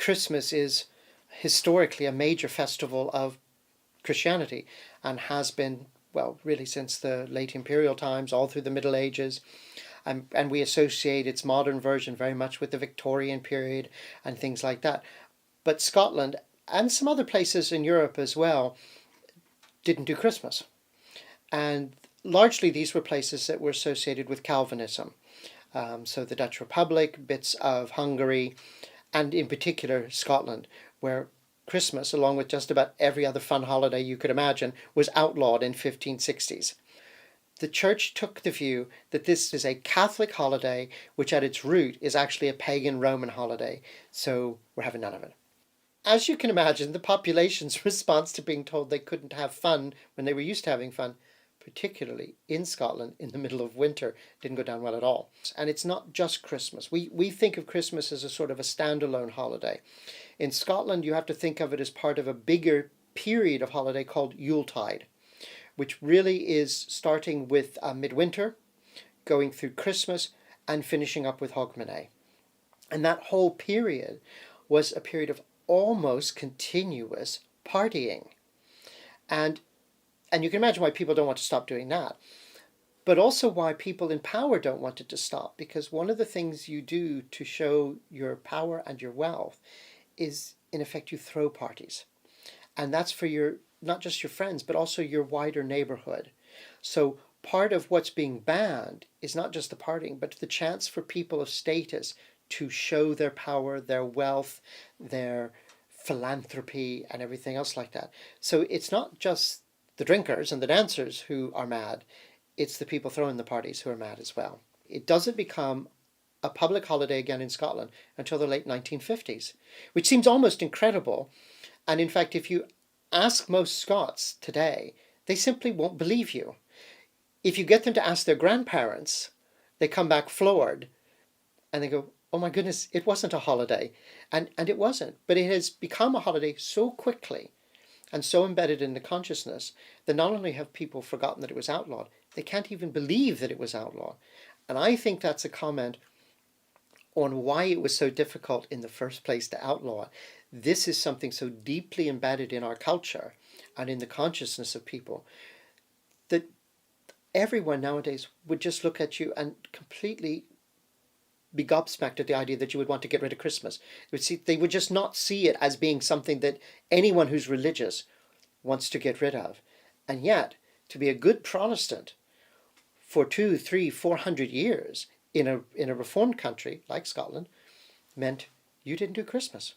Christmas is historically a major festival of Christianity and has been, well, really since the late imperial times, all through the Middle Ages. And we associate its modern version very much with the Victorian period and things like that. But Scotland and some other places in Europe as well didn't do Christmas. And largely these were places that were associated with Calvinism. So the Dutch Republic, bits of Hungary, and in particular Scotland, where Christmas, along with just about every other fun holiday you could imagine, was outlawed in 1560s. The church took the view that this is a Catholic holiday, which at its root is actually a pagan Roman holiday, so we're having none of it. As you can imagine, the population's response to being told they couldn't have fun when they were used to having fun, particularly in Scotland in the middle of winter, didn't go down well at all. And it's not just Christmas. We think of Christmas as a sort of a standalone holiday. In Scotland, you have to think of it as part of a bigger period of holiday called Yuletide, which really is starting with midwinter, going through Christmas, and finishing up with Hogmanay. And that whole period was a period of almost continuous partying. And you can imagine why people don't want to stop doing that. But also why people in power don't want it to stop, because one of the things you do to show your power and your wealth is, in effect, you throw parties. And that's for your, not just your friends, but also your wider neighborhood. So part of what's being banned is not just the partying, but the chance for people of status to show their power, their wealth, their philanthropy, and everything else like that. So it's not just the drinkers and the dancers who are mad, it's the people throwing the parties who are mad as well. It doesn't become a public holiday again in Scotland until the late 1950s, which seems almost incredible. And in fact, if you ask most Scots today, they simply won't believe you. If you get them to ask their grandparents, they come back floored and they go, oh my goodness, it wasn't a holiday. And it wasn't, but it has become a holiday so quickly and so embedded in the consciousness that not only have people forgotten that it was outlawed, they can't even believe that it was outlawed. And I think that's a comment on why it was so difficult in the first place to outlaw it. This is something so deeply embedded in our culture and in the consciousness of people that everyone nowadays would just look at you and completely be gobsmacked at the idea that you would want to get rid of Christmas. They would just not see it as being something that anyone who's religious wants to get rid of. And yet, to be a good Protestant for 200, 300, 400 years in a reformed country like Scotland meant you didn't do Christmas.